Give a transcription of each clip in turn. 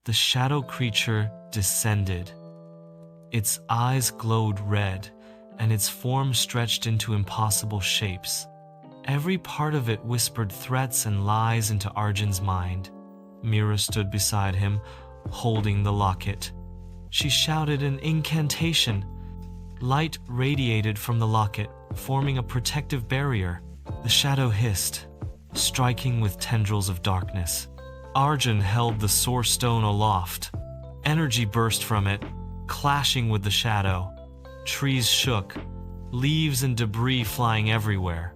the shadow creature descended. Its eyes glowed red, and its form stretched into impossible shapes. Every part of it whispered threats and lies into Arjun's mind. Mira stood beside him, holding the locket. She shouted an incantation. Light radiated from the locket, forming a protective barrier. The shadow hissed, striking with tendrils of darkness. Arjun held the source stone aloft. Energy burst from it, clashing with the shadow. Trees shook, leaves and debris flying everywhere.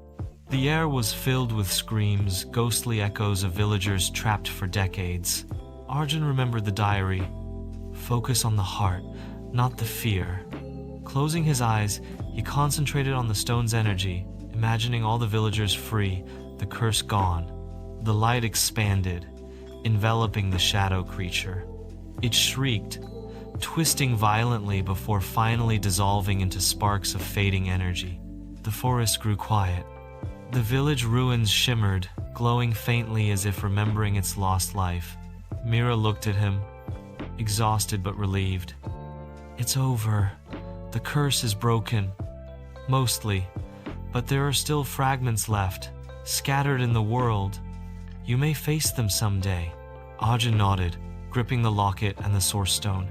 The air was filled with screams, ghostly echoes of villagers trapped for decades. Arjun remembered the diary. Focus on the heart, not the fear. Closing his eyes, he concentrated on the stone's energy, imagining all the villagers free, the curse gone. The light expanded, enveloping the shadow creature. It shrieked, twisting violently before finally dissolving into sparks of fading energy. The forest grew quiet. The village ruins shimmered, glowing faintly as if remembering its lost life. Mira looked at him, exhausted but relieved. It's over. The curse is broken. Mostly. But there are still fragments left, scattered in the world. You may face them someday. Arjun nodded, gripping the locket and the source stone.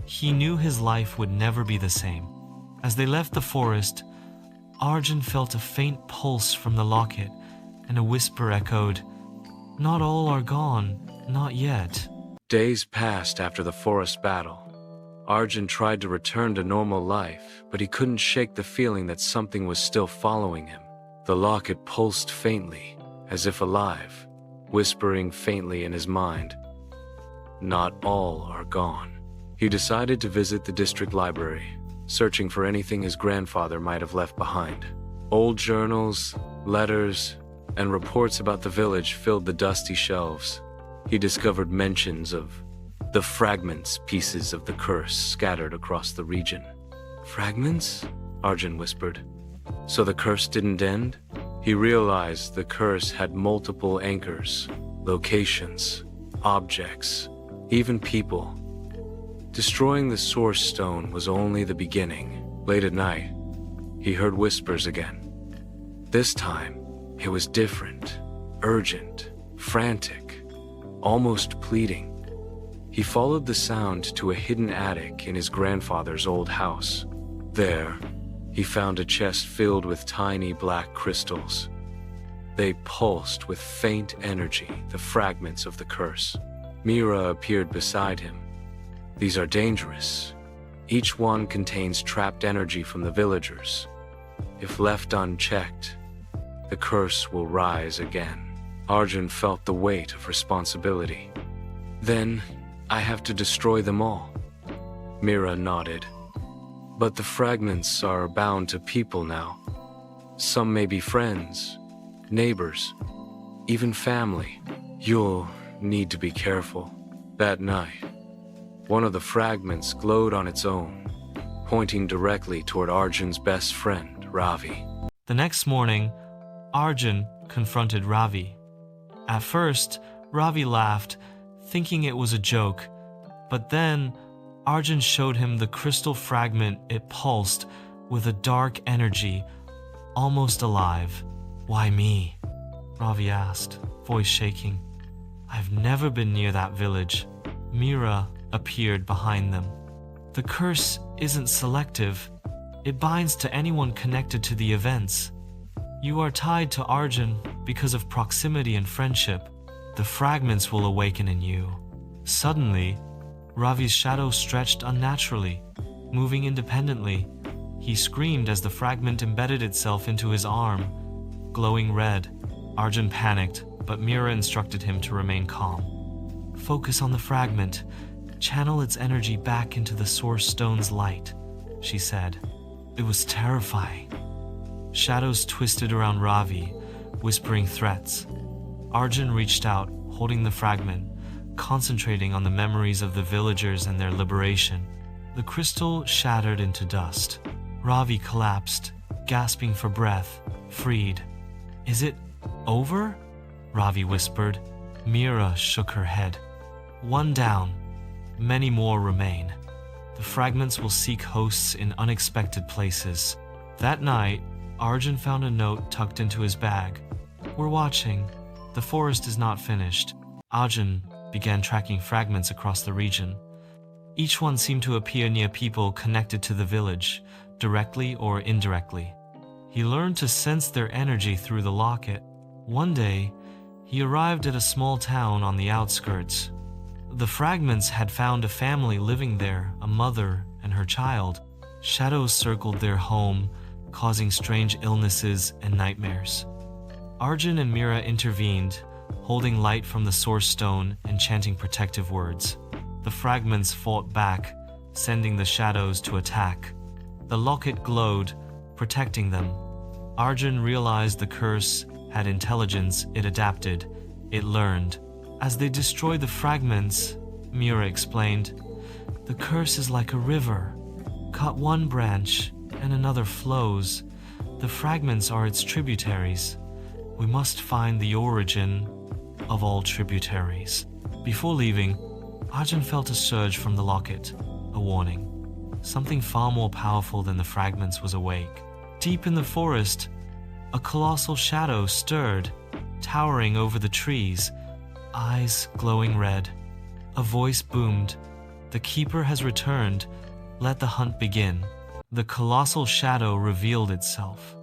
He knew his life would never be the same. As they left the forest, Arjun felt a faint pulse from the locket, and a whisper echoed, "Not all are gone, not yet." Days passed after the forest battle. Arjun tried to return to normal life, but he couldn't shake the feeling that something was still following him. The locket pulsed faintly, as if alive, whispering faintly in his mind, "Not all are gone." He decided to visit the district library, searching for anything his grandfather might have left behind. Old journals, letters, and reports about the village filled the dusty shelves. He discovered mentions of the fragments, pieces of the curse scattered across the region. "Fragments?" Arjun whispered. "So the curse didn't end?" He realized the curse had multiple anchors, locations, objects, even people. Destroying the source stone was only the beginning. Late at night, he heard whispers again. This time, it was different, urgent, frantic, almost pleading. He followed the sound to a hidden attic in his grandfather's old house. There, he found a chest filled with tiny black crystals. They pulsed with faint energy, the fragments of the curse. Mira appeared beside him. "These are dangerous. Each one contains trapped energy from the villagers. If left unchecked, the curse will rise again." Arjun felt the weight of responsibility. "Then, I have to destroy them all." Mira nodded. "But the fragments are bound to people now. Some may be friends, neighbors, even family. You'll need to be careful." That night, one of the fragments glowed on its own, pointing directly toward Arjun's best friend, Ravi. The next morning, Arjun confronted Ravi. At first, Ravi laughed, thinking it was a joke, but then Arjun showed him the crystal fragment. It pulsed with a dark energy, almost alive. "Why me?" Ravi asked, voice shaking. "I've never been near that village." Mira appeared behind them. "The curse isn't selective. It binds to anyone connected to the events. You are tied to Arjun because of proximity and friendship. The fragments will awaken in you." Suddenly, Ravi's shadow stretched unnaturally, moving independently. He screamed as the fragment embedded itself into his arm, glowing red. Arjun panicked, but Mira instructed him to remain calm. "Focus on the fragment. Channel its energy back into the source stone's light," she said. It was terrifying. Shadows twisted around Ravi, whispering threats. Arjun reached out, holding the fragment, concentrating on the memories of the villagers and their liberation. The crystal shattered into dust. Ravi collapsed, gasping for breath, freed. "Is it over?" Ravi whispered. Mira shook her head. "One down. many more remain. The fragments will seek hosts in unexpected places. That night, Arjun found a note tucked into his bag. "We're watching. The forest is not finished." Arjun began tracking fragments across the region. Each one seemed to appear near people connected to the village, directly or indirectly. He learned to sense their energy through the locket. One day, he arrived at a small town on the outskirts. The fragments had found a family living there, a mother and her child. Shadows circled their home, causing strange illnesses and nightmares. Arjun and Mira intervened, holding light from the source stone and chanting protective words. The fragments fought back, sending the shadows to attack. The locket glowed, protecting them. Arjun realized the curse had intelligence. It adapted. It learned. As they destroyed the fragments, Mira explained, "The curse is like a river. Cut one branch, and another flows. The fragments are its tributaries. We must find the origin of all tributaries." Before leaving, Arjun felt a surge from the locket, a warning. Something far more powerful than the fragments was awake. Deep in the forest, a colossal shadow stirred, towering over the trees, eyes glowing red. A voice boomed, "The keeper has returned. Let the hunt begin." The colossal shadow revealed itself,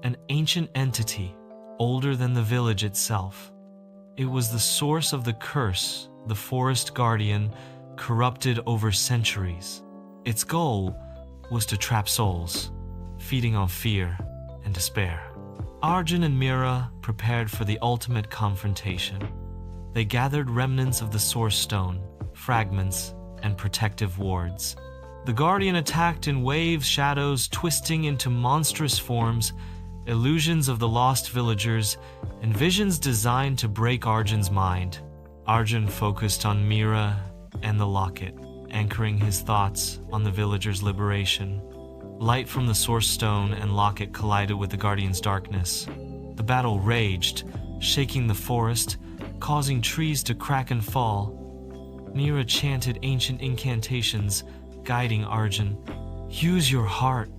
an ancient entity, older than the village itself. It was the source of the curse, the forest guardian, corrupted over centuries. Its goal was to trap souls, feeding on fear and despair. Arjun and Mira prepared for the ultimate confrontation. They gathered remnants of the source stone, fragments, and protective wards. The guardian attacked in waves, shadows twisting into monstrous forms, illusions of the lost villagers, and visions designed to break Arjun's mind. Arjun focused on Mira and the locket, anchoring his thoughts on the villagers' liberation. Light from the source stone and locket collided with the guardian's darkness. The battle raged, shaking the forest, causing trees to crack and fall. Mira chanted ancient incantations, guiding Arjun. "Use your heart.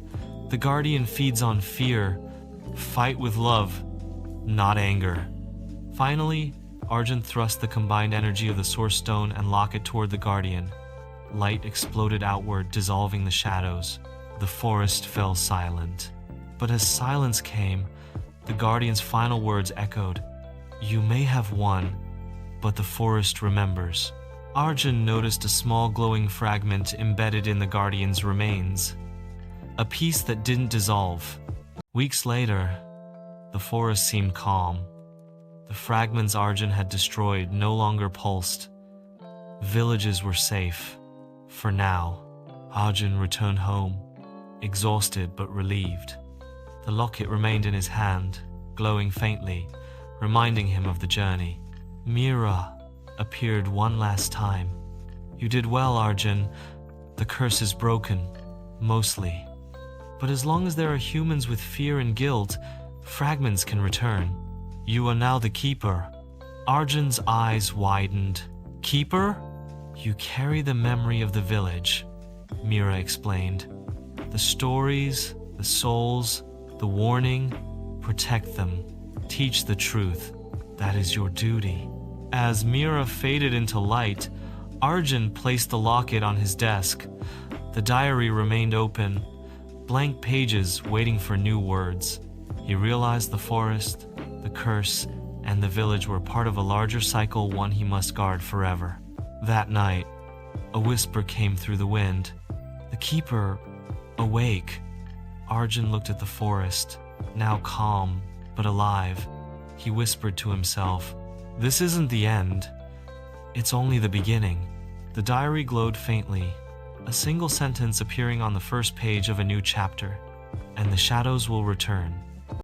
The guardian feeds on fear. Fight with love, not anger." Finally, Arjun thrust the combined energy of the source stone and locket toward the guardian. Light exploded outward, dissolving the shadows. The forest fell silent. But as silence came, the guardian's final words echoed, "You may have won, but the forest remembers." Arjun noticed a small glowing fragment embedded in the guardian's remains, a piece that didn't dissolve. Weeks later, the forest seemed calm. The fragments Arjun had destroyed no longer pulsed. Villages were safe. For now. Arjun returned home, exhausted but relieved. The locket remained in his hand, glowing faintly, reminding him of the journey. Mira appeared one last time. "You did well, Arjun. The curse is broken, mostly. But as long as there are humans with fear and guilt, fragments can return. You are now the keeper." Arjun's eyes widened. "Keeper? You carry the memory of the village," Mira explained. "The stories, the souls, the warning, protect them. Teach the truth. That is your duty." As Mira faded into light, Arjun placed the locket on his desk. The diary remained open, blank pages waiting for new words. He realized the forest, the curse, and the village were part of a larger cycle, one he must guard forever. That night, a whisper came through the wind. "The keeper, awake." Arjun looked at the forest, now calm but alive. He whispered to himself, "This isn't the end. It's only the beginning." The diary glowed faintly, a single sentence appearing on the first page of a new chapter. "And the shadows will return.